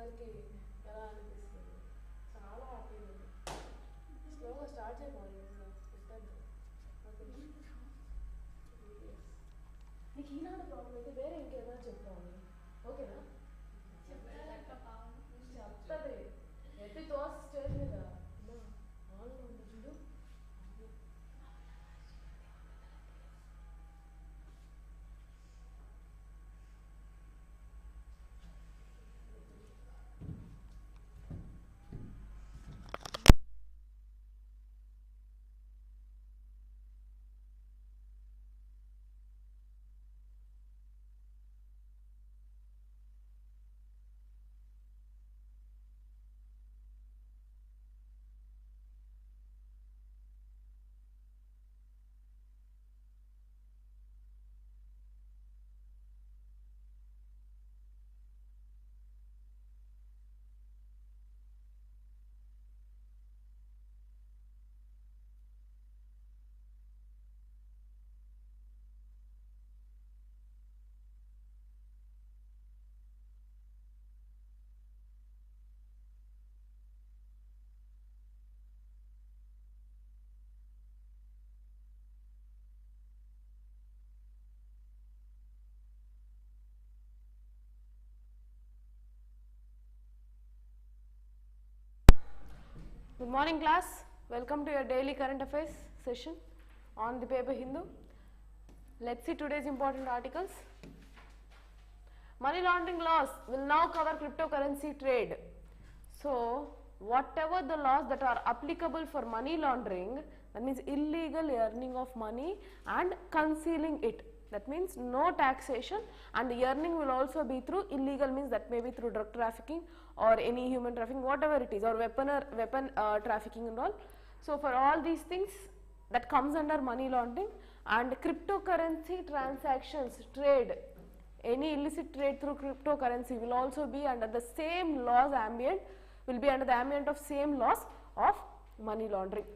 వచ్చేసరికి ఎలా అనిపిస్తుంది, చాలా హ్యాపీ ఉంది. స్లోగా స్టార్ట్ చేయమని ఇస్తాను. నీకు ఈనాడు ప్రాబ్లం అయితే వేరే ఇంకేమైనా చెప్తాను, ఓకేనా? చెప్తుంది ఎత్తి తోసి స్టేజ్ మీద ఆన్లో ఉంది చూడు. Good morning class, welcome to your daily current affairs session on the paper Hindu. Let's see today's important articles. Money laundering laws will now cover cryptocurrency trade. So whatever the laws that are applicable for money laundering, that means illegal earning of money and concealing it, that means no taxation, and the earning will also be through illegal means, that may be through drug trafficking or any human trafficking, whatever it is, or weapon trafficking and all. So for all these things that comes under money laundering, and cryptocurrency transactions, trade, any illicit trade through cryptocurrency will also be under the same laws ambient, will be under the ambient of same laws of money laundering.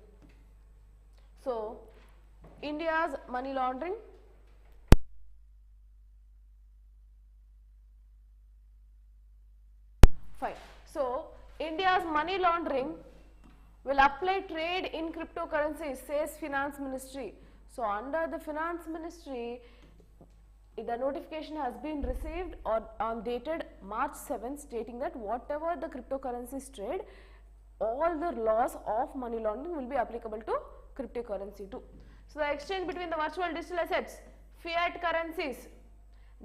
So India's money laundering, fine. So India's money laundering will apply trade in cryptocurrencies, says Finance Ministry. So under the Finance Ministry, the notification has been received or dated March 7th, stating that whatever the cryptocurrencies trade, all the laws of money laundering will be applicable to cryptocurrency too. So the exchange between the virtual digital assets, fiat currencies,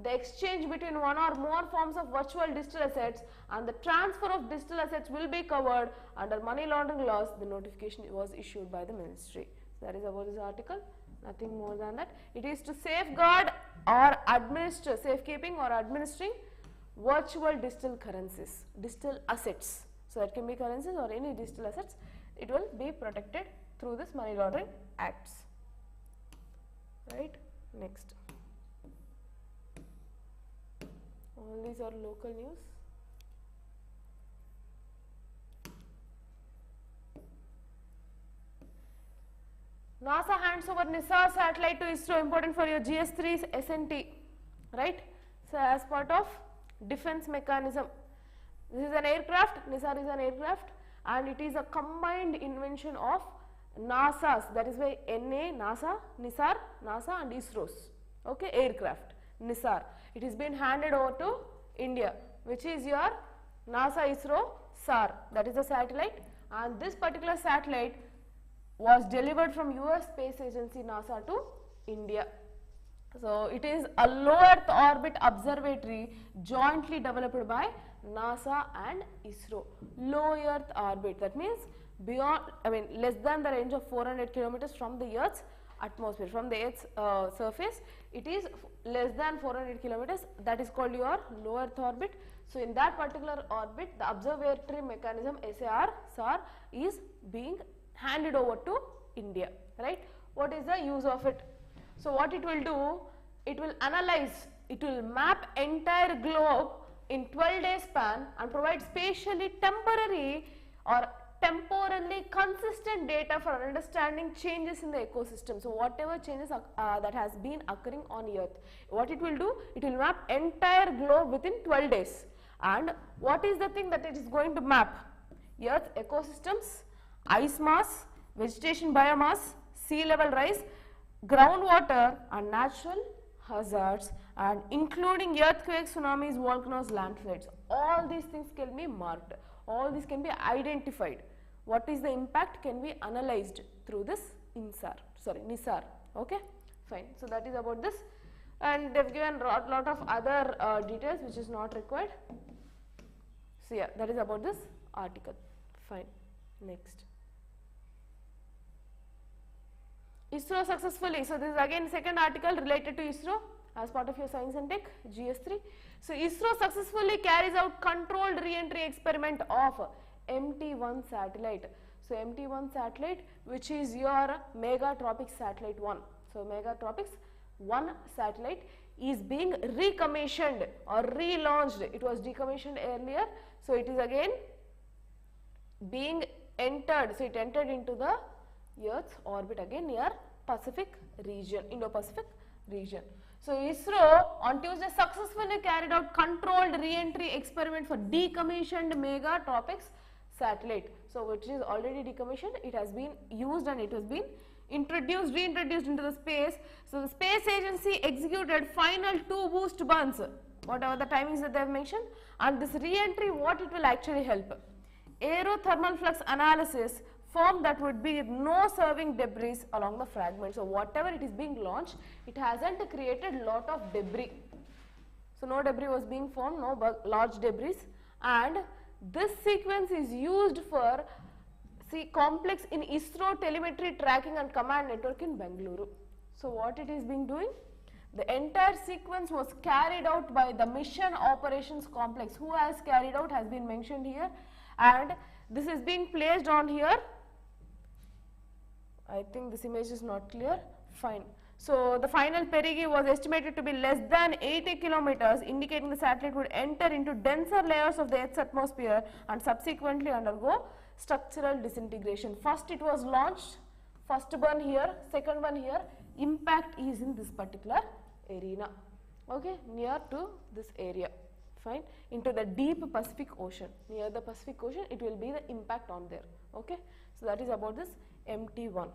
the exchange between one or more forms of virtual digital assets and the transfer of digital assets will be covered under money laundering laws. The notification was issued by the ministry. So that is about this article, nothing more than that. It is to safeguard or administer, safekeeping or administering virtual digital currencies, digital assets. So that can be currencies or any digital assets. It will be protected through this money laundering acts. Right? Next. All these are local news. NASA hands over NISAR satellite to ISRO, important for your GS3 SNT, right? So as part of defense mechanism. This is an aircraft, NISAR is an aircraft, and it is a combined invention of NASA's, that is why NA, NASA, NISAR, NASA and ISRO's, okay, aircraft, NISAR. It is been handed over to India, which is your NASA ISRO SAR, that is the satellite, and this particular satellite was delivered from US Space Agency NASA to India. So it is a low Earth orbit observatory jointly developed by NASA and ISRO. Low Earth orbit, that means beyond, less than the range of 400 kilometers from the Earth's atmosphere, from the Earth's surface, it is less than 400 kilometers, that is called your low Earth orbit. So in that particular orbit, the observatory mechanism SAR is being handed over to India, right? What is the use of it? So what it will do, it will analyze, it will map entire globe in 12-day span and provide spatially temporary or temporally consistent data for understanding changes in the ecosystem. So whatever changes that has been occurring on Earth, what it will do, it will map entire globe within 12 days And what is the thing that it is going to map? Earth ecosystems, ice mass, vegetation biomass, sea level rise, groundwater and natural hazards, and including earthquakes, tsunamis, volcanoes, landslides. All these things can be marked. All these can be identified. What is the impact can be analyzed through this NISAR. Okay, fine. So that is about this, and they've given lot of other details which is not required. So yeah, that is about this article. Fine. Next. ISRO successfully. So this is again second article related to ISRO as part of your science and tech GS3. So ISRO successfully carries out controlled re-entry experiment of MT1 satellite. So MT1 satellite, which is your Megatropics satellite 1. So Megatropics 1 satellite is being recommissioned or relaunched. It was decommissioned earlier. So it is again being entered. So it entered into the Earth's orbit again near Pacific region, Indo-Pacific region. So ISRO on Tuesday successfully carried out controlled re-entry experiment for decommissioned Megatropics satellite. So which is already decommissioned, it has been used and it has been reintroduced into the space. So the space agency executed final 2 boost burns, whatever the timings that they have mentioned, and this re-entry, what it will actually help? Aerothermal flux analysis found that would be no serving debris along the fragment. So whatever it is being launched, it hasn't created lot of debris. So no debris was being formed, no large debris, and this sequence is used for complex in ISRO telemetry tracking and command network in Bengaluru. So what it is being doing? The entire sequence was carried out by the mission operations complex. Who has carried out has been mentioned here, and this is being placed on here. I think this image is not clear. Fine. So the final perigee was estimated to be less than 80 kilometers, indicating the satellite would enter into denser layers of the Earth's atmosphere and subsequently undergo structural disintegration. First it was launched, first burn here, second one here, impact is in this particular arena, okay, near to this area, fine, into the deep Pacific Ocean. Near the Pacific Ocean it will be the impact on there, okay. So that is about this MT1.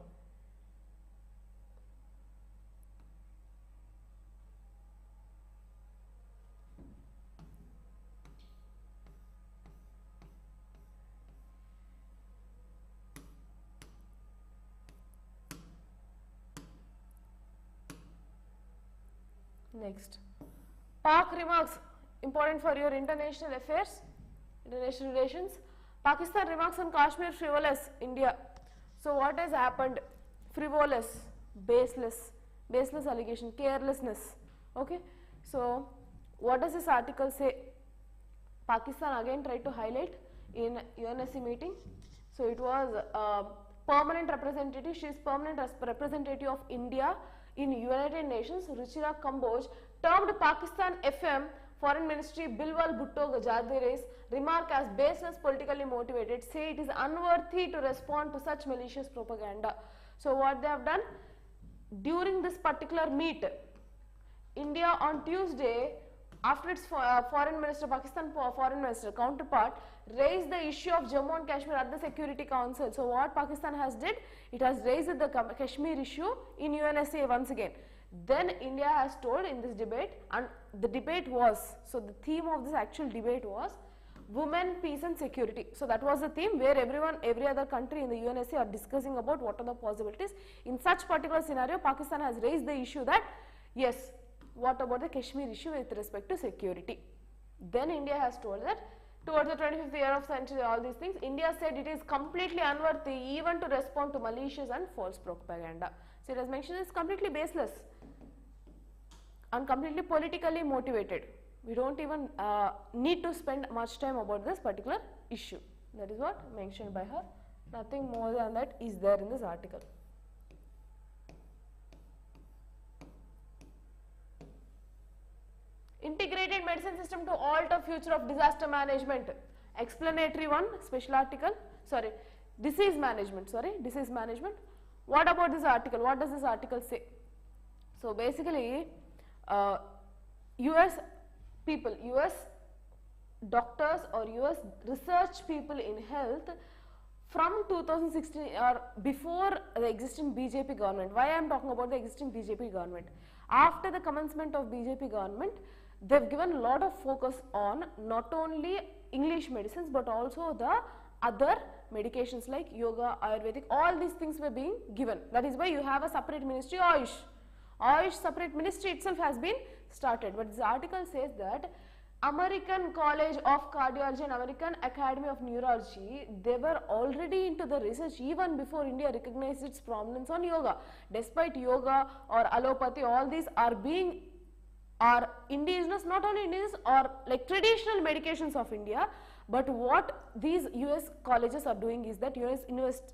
Next, Pak remarks, important for your international affairs, international relations. Pakistan remarks on Kashmir frivolous, India. So what has happened? Frivolous, baseless allegation, carelessness. Okay. So what does this article say? Pakistan again tried to highlight in UNSC meeting. So it was permanent representative. She is permanent representative of India in United Nations. Ruchira Kamboj termed Pakistan FM Foreign Ministry Bilwal Bhutto Gajarderi's remark as baseless, politically motivated, say it is unworthy to respond to such malicious propaganda. So what they have done? During this particular meet, India on Tuesday, after its foreign minister, Pakistan foreign minister counterpart raised the issue of Jammu and Kashmir at the Security Council. So what Pakistan has did? It has raised the Kashmir issue in UNSA once again. Then India has told in this debate, and the debate was, so the theme of this actual debate was women, peace and security. So that was the theme where every other country in the UNSA are discussing about what are the possibilities. In such particular scenario, Pakistan has raised the issue that yes, what about the Kashmir issue with respect to security? Then India has told that towards the 25th year of century, all these things, India said it is completely unworthy even to respond to malicious and false propaganda. So it has mentioned it's completely baseless and completely politically motivated. We don't even need to spend much time about this particular issue. That is what mentioned by her. Nothing more than that is there in this article. Integrated medicine system to alter future of disaster management. Explanatory one, special article, sorry, disease management, disease management. What about this article? What does this article say? So basically, US people, US doctors or US research people in health from 2016 or before the existing BJP government. Why I am talking about the existing BJP government? After the commencement of BJP government, they've given a lot of focus on not only English medicines but also the other medications like yoga, Ayurvedic, all these things were being given. That is why you have a separate ministry, Ayush. Ayush separate ministry itself has been started. But this article says that American College of Cardiology and American Academy of Neurology, they were already into the research even before India recognized its prominence on yoga. Despite yoga or allopathy, all these are indigenous, not only indigenous or like traditional medications of India, but what these US colleges are doing is that, US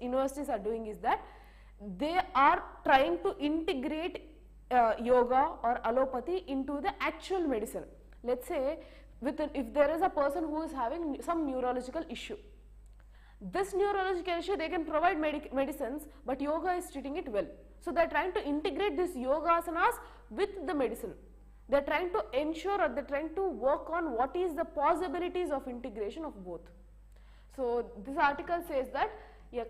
universities are doing is that they are trying to integrate yoga or allopathy into the actual medicine. Let's say if there is a person who is having some neurological issue, this neurological issue they can provide medicines, but yoga is treating it well. So they are trying to integrate these yoga asanas with the medicine. They are trying to ensure or they are trying to work on what is the possibilities of integration of both. So this article says that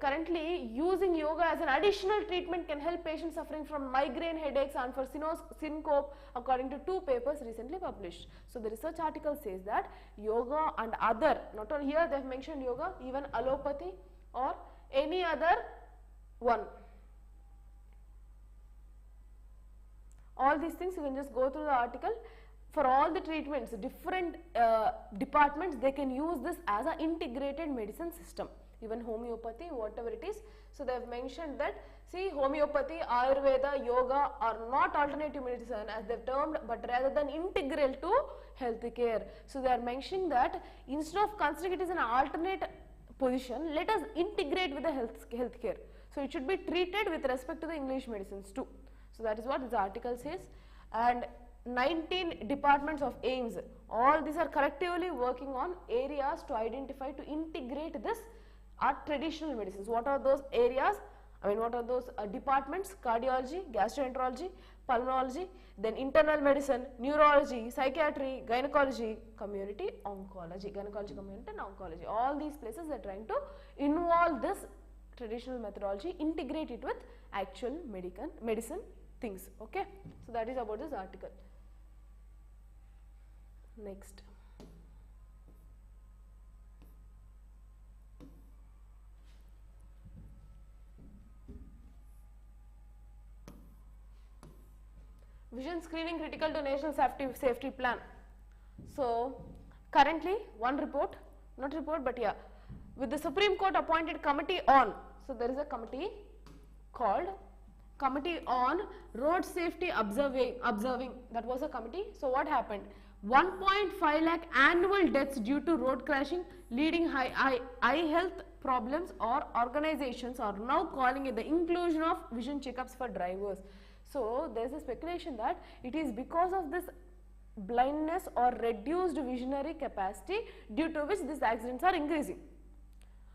currently using yoga as an additional treatment can help patients suffering from migraine headaches and for syncope, according to 2 papers recently published. So the research article says that yoga and other, not only here they have mentioned yoga, even allopathy or any other one. All these things you can just go through the article. For all the treatments, different departments, they can use this as an integrated medicine system. Even homeopathy, whatever it is. So they have mentioned that, see, homeopathy, Ayurveda, yoga are not alternative medicine as they have termed, but rather than integral to health care. So they are mentioning that instead of considering it as an alternate position, let us integrate with the health care. So it should be treated with respect to the English medicines too. So that is what this article says. And 19 departments of AIIMS, all these are collectively working on areas to identify, to integrate this are traditional medicines. What are those areas? I mean, what are those departments? Cardiology, gastroenterology, pulmonology, then internal medicine, neurology, psychiatry, gynecology, community oncology, gynecology, community and oncology. All these places are trying to involve this traditional methodology, integrate it with actual medicine things. Okay, so that is about this article. Next. Vision screening critical to national safety plan. So currently one report, not report but yeah, with the Supreme Court appointed committee on, so there is a committee called Committee on Road Safety Observing, that was a committee. So what happened? 1.5 lakh annual deaths due to road crashing leading eye health problems, or organizations are now calling it the inclusion of vision checkups for drivers. So there is a speculation that it is because of this blindness or reduced visionary capacity due to which these accidents are increasing,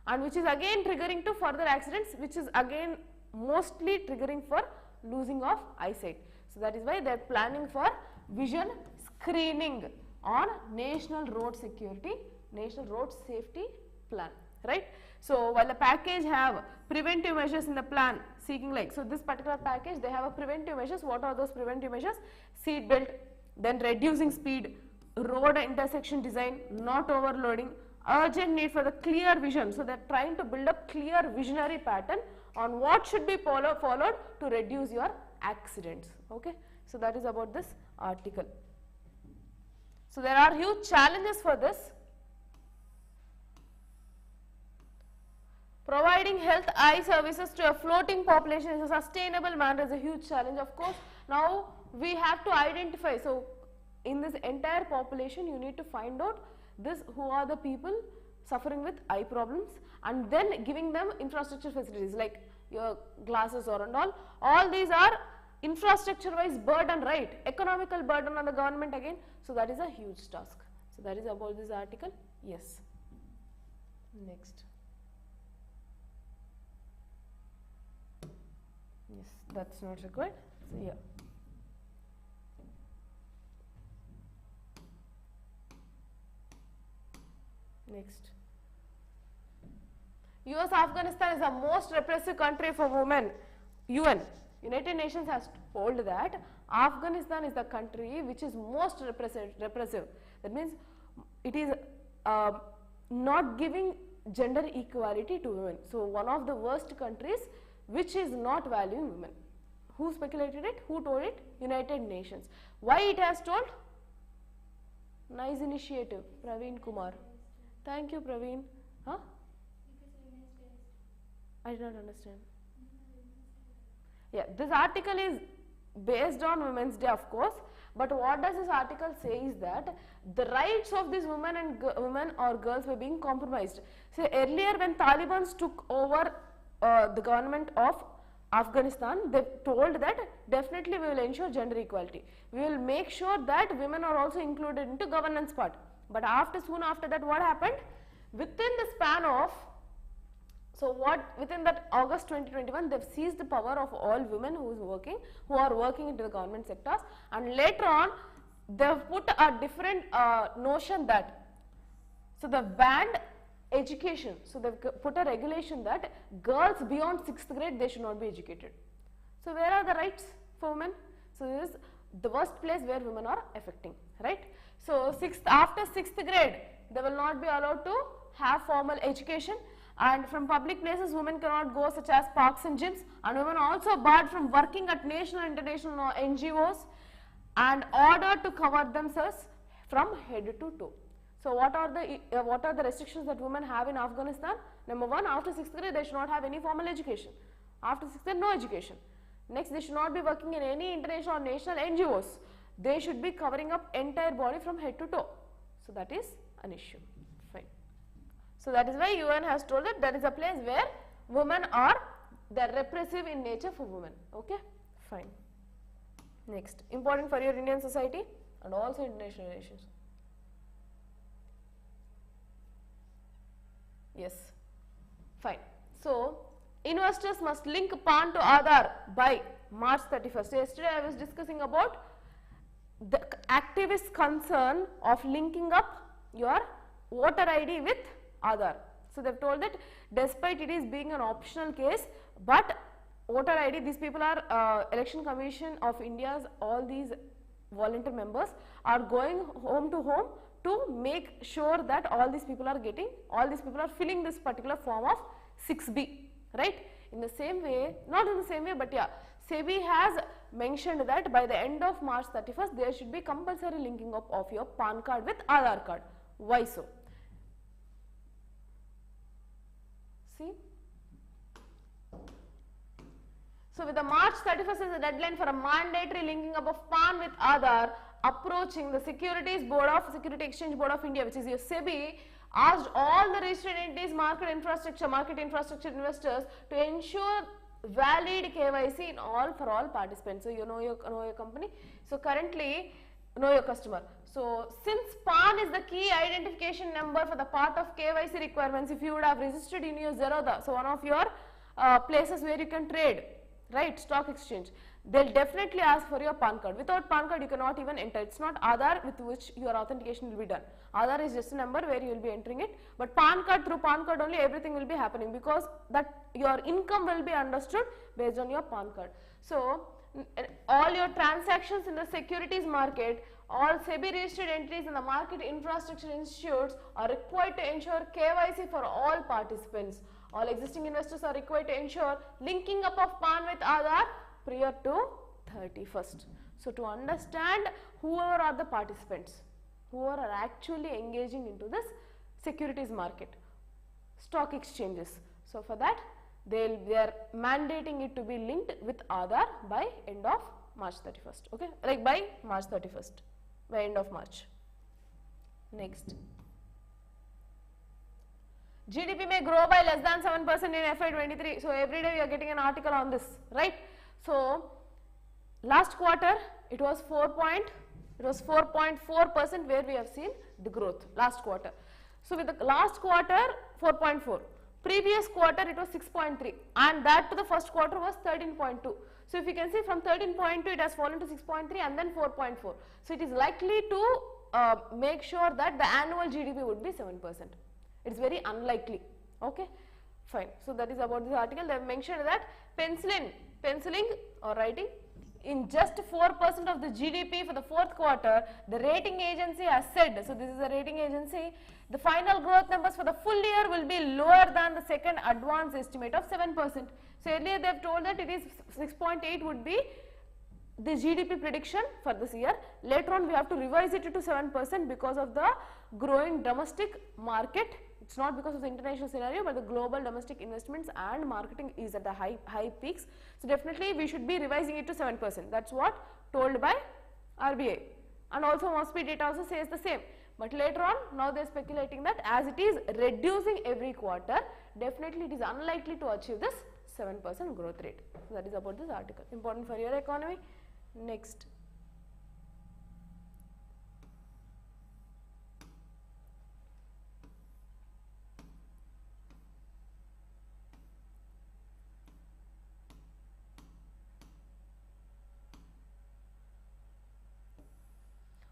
and which is again triggering to further accidents, which is again mostly triggering for losing of eyesight. So that is why they are planning for vision screening on National Road Safety Plan, right? So while the package have preventive measures in the plan seeking like, so this particular package they have a preventive measures. What are those preventive measures? Seat belt, then reducing speed, road intersection design, not overloading, urgent need for the clear vision. So they are trying to build up clear visionary pattern on what should be followed to reduce your accidents. Okay, so that is about this article. So there are huge challenges for this. Providing health eye services to a floating population in a sustainable manner is a huge challenge. Of course, now we have to identify. So in this entire population, you need to find out this, who are the people suffering with eye problems, and then giving them infrastructure facilities like your glasses or and all these are infrastructure wise burden, right? Economical burden on the government again. So that is a huge task. So that is about this article. Yes. Next. Yes, that's not required. So yeah. Next. US Afghanistan is the most repressive country for women. UN, United Nations has told that Afghanistan is the country which is most repressive. That means it is not giving gender equality to women. So one of the worst countries which is not valuing women. Who speculated it? Who told it? United Nations. Why it has told? Nice initiative, Praveen Kumar. Thank you, Praveen. Huh? I did not understand. Yeah, this article is based on Women's Day, of course, but what does this article say is that the rights of these women and women or girls were being compromised. So earlier when Taliban took over the government of Afghanistan, they told that definitely we will ensure gender equality. We will make sure that women are also included into governance part. But soon after that, what happened? Within the span of, within that August 2021, they've seized the power of all women who are working into the government sectors, and later on, they've put a different notion that, so they've banned education. So they've put a regulation that girls beyond 6th grade, they should not be educated. So where are the rights for women? So this is the worst place where women are affecting, right? So after 6th grade, they will not be allowed to have formal education, and from public places women cannot go, such as parks and gyms, and women are also barred from working at national and international NGOs and ordered to cover themselves from head to toe. So what are the restrictions that women have in Afghanistan? Number one, after 6th grade they should not have any formal education. After 6th grade, no education. Next, they should not be working in any international or national NGOs. They should be covering up entire body from head to toe. So that is an issue. Fine. So that is why UN has told that that is a place where women are, they are repressive in nature for women. Okay, fine. Next, important for your Indian society and also international relations. Yes, fine. So investors must link PAN to Aadhaar by March 31st. So yesterday I was discussing about the activist concern of linking up your voter ID with Aadhaar. So they have told that despite it is being an optional case, but voter ID, these people are Election Commission of India's, all these volunteer members are going home to home to make sure that all these people are filling this particular form of 6B, right? In the same way, not in the same way, but yeah, SEBI has mentioned that by the end of March 31st, there should be compulsory linking up of your PAN card with Aadhaar card. Why so? See? So with the March 31st as the deadline for a mandatory linking up of PAN with Aadhaar approaching, the Securities Exchange Board of India, which is your SEBI, asked all the registered entities, market infrastructure investors to ensure valid KYC for all participants. So you know your company. So currently know your customer. So since PAN is the key identification number for the part of KYC requirements, if you would have registered in your Zerodha, so one of your places where you can trade, right, stock exchange, they'll definitely ask for your PAN card. Without PAN card, you cannot even enter. It's not Aadhaar with which your authentication will be done. Aadhaar is just a number where you will be entering it. But PAN card, through PAN card only everything will be happening, because that your income will be understood based on your PAN card. So all your transactions in the securities market, all SEBI registered entities and the market infrastructure institutes are required to ensure KYC for all participants. All existing investors are required to ensure linking up of PAN with Aadhaar prior to 31st. So to understand whoever are the participants, whoever are actually engaging into this securities market, stock exchanges. So for that they are mandating it to be linked with Aadhaar by end of March 31st. Okay, like by March 31st, by end of March. Next. GDP may grow by less than 7% in FY23. So every day we are getting an article on this, right? So last quarter it was 4.4% where we have seen the growth last quarter. So with the last quarter 4.4, previous quarter it was 6.3, and that to the first quarter was 13.2. So if you can see, from 13.2 it has fallen to 6.3 and then 4.4. So it is likely to make sure that the annual GDP would be 7%. It is very unlikely. Okay, fine. So that is about this article. They have mentioned that penciling or writing in just 4% of the GDP for the fourth quarter, the rating agency has said, so this is a rating agency, the final growth numbers for the full year will be lower than the second advance estimate of 7%. So earlier they have told that it is 6.8 would be the GDP prediction for this year. Later on we have to revise it to 7% because of the growing domestic market. It's not because of the international scenario, but the global domestic investments and marketing is at the high peaks. So definitely we should be revising it to 7%. That's what told by RBI. And also Mosby data also says the same. But later on, now they are speculating that as it is reducing every quarter, definitely it is unlikely to achieve this 7% growth rate. So that is about this article. Important for your economy. Next.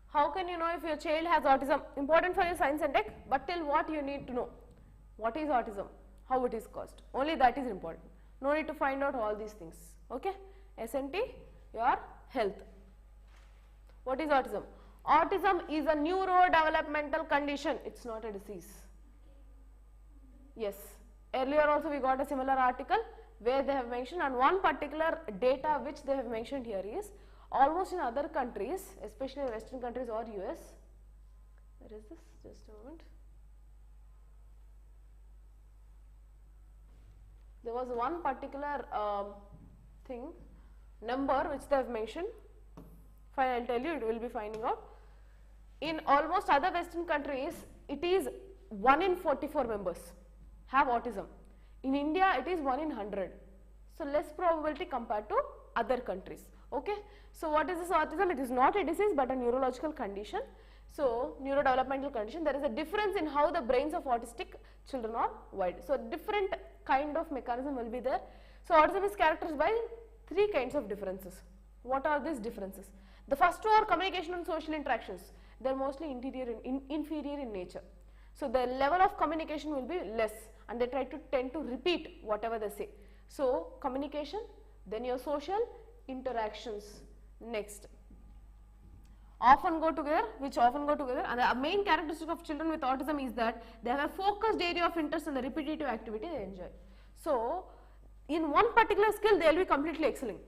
How can you know if your child has autism? Important for your science and tech, but till what you need to know. What is autism? How it is caused? Only that is important. No need to find out all these things. Okay? SNT, your health. What is autism? Autism is a neurodevelopmental condition. It's not a disease. Yes. Earlier also we got a similar article where they have mentioned, and one particular data which they have mentioned here is, almost in other countries, especially Western countries or US, where is this? Just a moment. There was one particular number which they have mentioned. Fine, I will tell you, it will be finding out. In almost other Western countries, it is 1 in 44 members have autism. In India, it is 1 in 100. So less probability compared to other countries. Okay. So what is this autism? It is not a disease but a neurological condition. So neurodevelopmental condition. There is a difference in how the brains of autistic children are wired. So different kind of mechanism will be there. So autism is characterized by 3 kinds of differences. What are these differences? The first two are communication and social interactions. They are mostly inferior in nature. So the level of communication will be less, and they tend to repeat whatever they say. So communication, then your social interactions. Next, often go together, and the main characteristic of children with autism is that they have a focused area of interest in the repetitive activity they enjoy. So in one particular skill they will be completely excelling,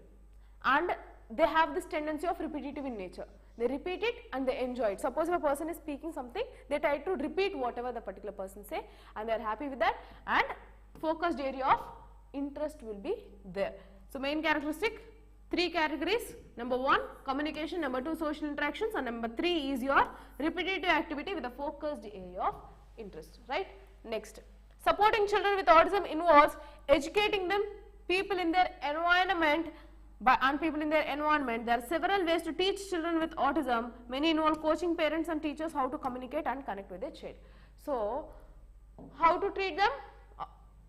and they have this tendency of repetitive in nature. They repeat it and they enjoy it. Suppose if a person is speaking something, they try to repeat whatever the particular person say, and they are happy with that, and focused area of interest will be there. So main characteristic, 3 categories. Number 1, communication. Number 2, social interactions. And number 3 is your repetitive activity with a focused area of interest. Right? Next, supporting children with autism involves educating them, people in their environment. There are several ways to teach children with autism. Many involve coaching parents and teachers how to communicate and connect with their child. So, how to treat them?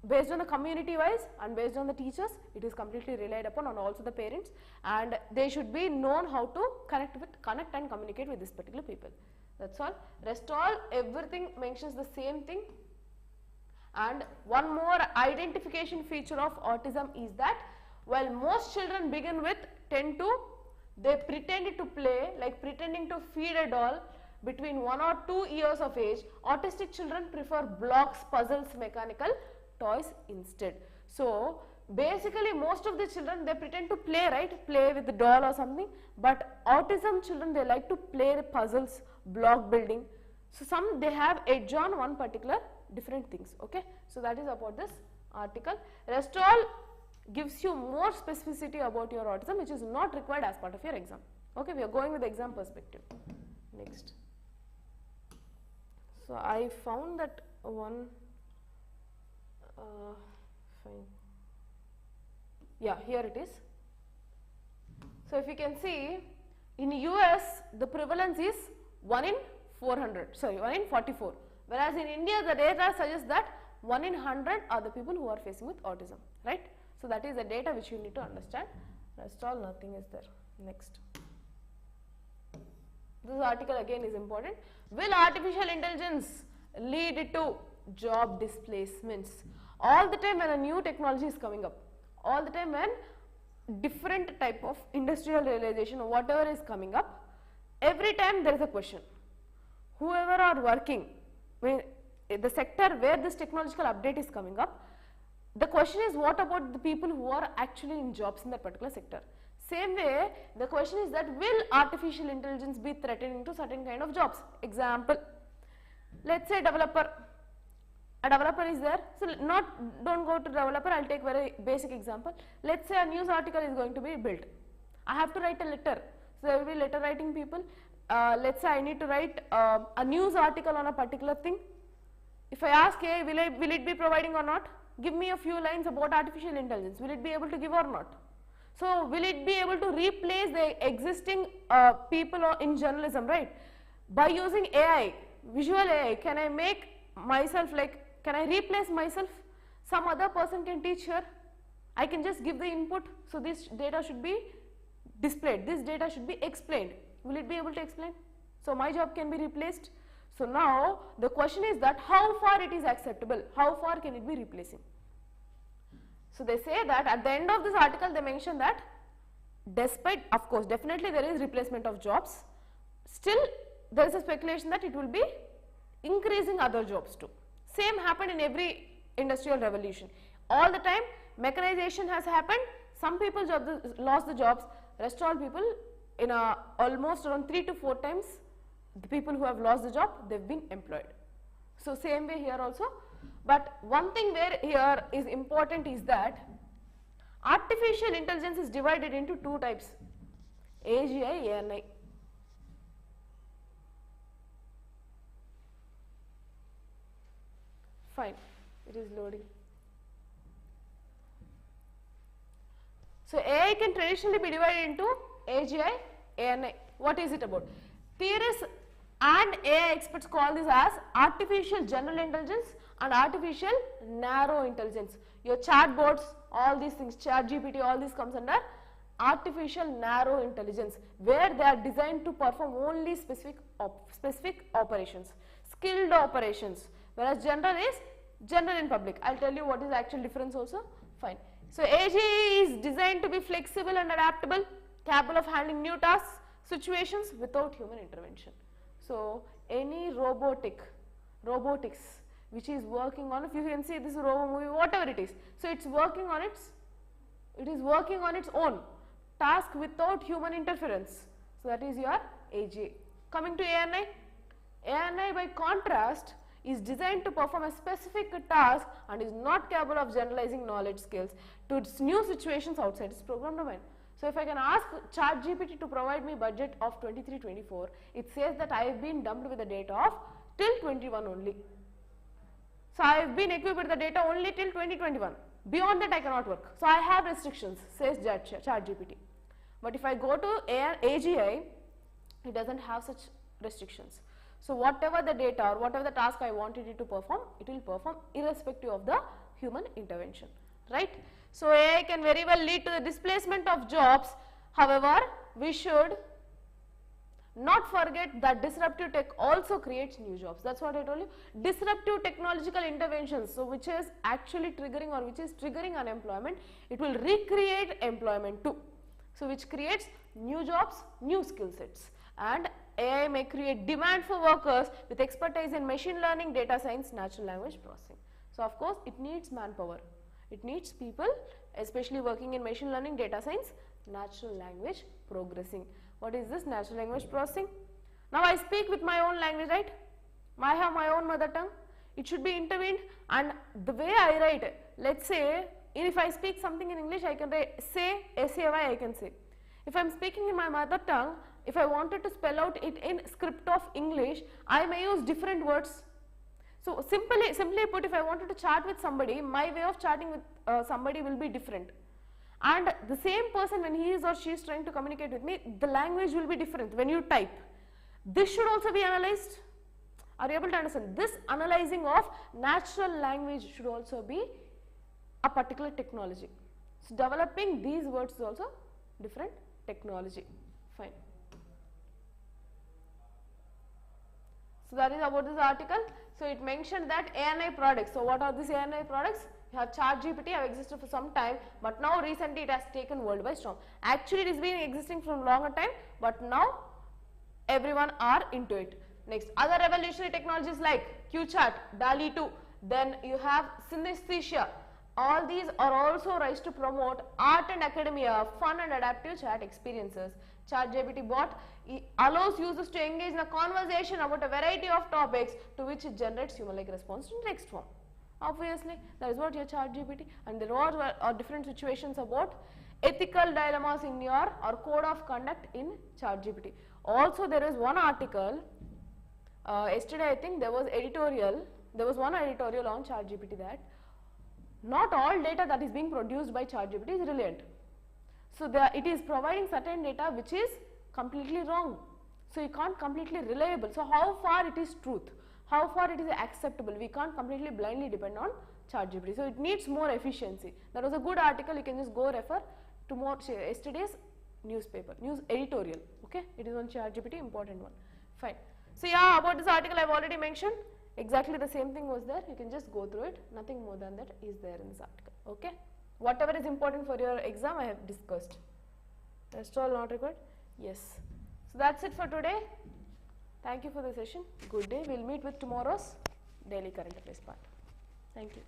Based on the community wise and based on the teachers, it is completely relied upon, and also the parents, and they should be known how to connect and communicate with this particular people. That's all. Rest all, everything mentions the same thing. And one more identification feature of autism is that while most children begin with they pretend to play, like pretending to feed a doll between 1 or 2 years of age, autistic children prefer blocks, puzzles, mechanical toys instead. So basically most of the children, they pretend to play, right, play with the doll or something, but autism children, they like to play puzzles, block building. So some, they have edge on one particular different things. Okay, so that is about this article. Rest all gives you more specificity about your autism, which is not required as part of your exam. Okay, we are going with the exam perspective. Next, so I found that one. Fine. Yeah, here it is. So if you can see, in US the prevalence is 1 in 400, sorry 1 in 44, whereas in India the data suggests that 1 in 100 are the people who are facing with autism, right? So that is the data which you need to understand. Rest all, nothing is there. Next, this article again is important. Will artificial intelligence lead to job displacements. All the time when a new technology is coming up, all the time when different type of industrial realization or whatever is coming up, every time there is a question. Whoever are working, the sector where this technological update is coming up, the question is what about the people who are actually in jobs in that particular sector. Same way, the question is that will artificial intelligence be threatening to certain kind of jobs. Example, let's say developer. A developer is there, so don't go to developer, I'll take very basic example. Let's say a news article is going to be built. I have to write a letter, so there will be letter writing people. Let's say I need to write a news article on a particular thing. If I ask, hey, will it be providing or not? Give me a few lines about artificial intelligence, will it be able to give or not? So will it be able to replace the existing people in journalism, right? By using AI, visual AI, can I make myself can I replace myself? Some other person can teach here. I can just give the input. So this data should be displayed. This data should be explained. Will it be able to explain? So my job can be replaced. So now the question is that how far it is acceptable? How far can it be replacing? So they say that at the end of this article they mention that despite, of course, definitely there is replacement of jobs, still there is a speculation that it will be increasing other jobs too. Same happened in every industrial revolution. All the time mechanization has happened, some people lost the jobs, rest all people in almost around 3 to 4 times the people who have lost the job, they've been employed. So same way here also. But one thing where here is important is that artificial intelligence is divided into 2 types, AGI, ANI. Fine, it is loading. So AI can traditionally be divided into AGI, ANI. What is it about? Theorists and AI experts call this as artificial general intelligence and artificial narrow intelligence. Your chatbots, all these things, ChatGPT, all this comes under artificial narrow intelligence, where they are designed to perform only specific operations, skilled operations, whereas general is general in public. I'll tell you what is the actual difference also. Fine. So AGI is designed to be flexible and adaptable, capable of handling new tasks, situations without human intervention. So any robotics which is working on, if you can see this robo movie, whatever it is, so it's working on its own task without human interference. So that is your AGI. Coming to ANI, ANI by contrast is designed to perform a specific task and is not capable of generalizing knowledge skills to new situations outside its program domain. So if I can ask ChatGPT to provide me budget of 23-24, it says that I have been dumped with the data of till 21 only. So I have been equipped with the data only till 2021. Beyond that I cannot work. So I have restrictions, says ChatGPT. But if I go to AGI, it doesn't have such restrictions. So whatever the data or whatever the task I wanted it to perform, it will perform irrespective of the human intervention, right? So AI can very well lead to the displacement of jobs. However, we should not forget that disruptive tech also creates new jobs. That's what I told you. Disruptive technological interventions, so which is actually triggering or which is triggering unemployment, it will recreate employment too. So which creates new jobs, new skill sets. And AI may create demand for workers with expertise in machine learning, data science, natural language processing. So of course it needs manpower. It needs people especially working in machine learning, data science, natural language processing. What is this natural language processing? Now I speak with my own language, right? I have my own mother tongue. It should be intervened, and the way I write, let's say if I speak something in English, I can write say, S-A-Y I can say. If I am speaking in my mother tongue, if I wanted to spell out it in script of English, I may use different words. So simply put, if I wanted to chat with somebody, my way of chatting with somebody will be different. And the same person, when he is or she is trying to communicate with me, the language will be different when you type. This should also be analyzed. Are you able to understand? This analyzing of natural language should also be a particular technology. So developing these words is also different technology. Fine. So that is about this article. So it mentioned that ANI products. So what are these ANI products? You have ChatGPT have existed for some time, but now recently it has taken world by storm. Actually, it has been existing for a longer time, but now everyone are into it. Next, other revolutionary technologies like QChat, DALI 2, then you have synesthesia. All these are also raised to promote art and academia, fun and adaptive chat experiences. ChatGPT bot allows users to engage in a conversation about a variety of topics to which it generates human-like response in text form. Obviously, that is what your ChatGPT, and there are different situations about ethical dilemmas in your or code of conduct in ChatGPT. Also, there is one article, yesterday I think there was one editorial on ChatGPT that not all data that is being produced by ChatGPT is relevant. So, it is providing certain data which is completely wrong. So, you can't completely reliable. So, how far it is truth? How far it is acceptable? We can't completely blindly depend on ChatGPT. So, it needs more efficiency. That was a good article. You can just go refer to more yesterday's newspaper, news editorial. Okay, it is on ChatGPT, important one. Fine. So, yeah, about this article I have already mentioned. Exactly the same thing was there. You can just go through it. Nothing more than that is there in this article. Okay. Whatever is important for your exam, I have discussed. Rest all not required. Yes. So that's it for today. Thank you for the session. Good day. We'll meet with tomorrow's daily current affairs part. Thank you.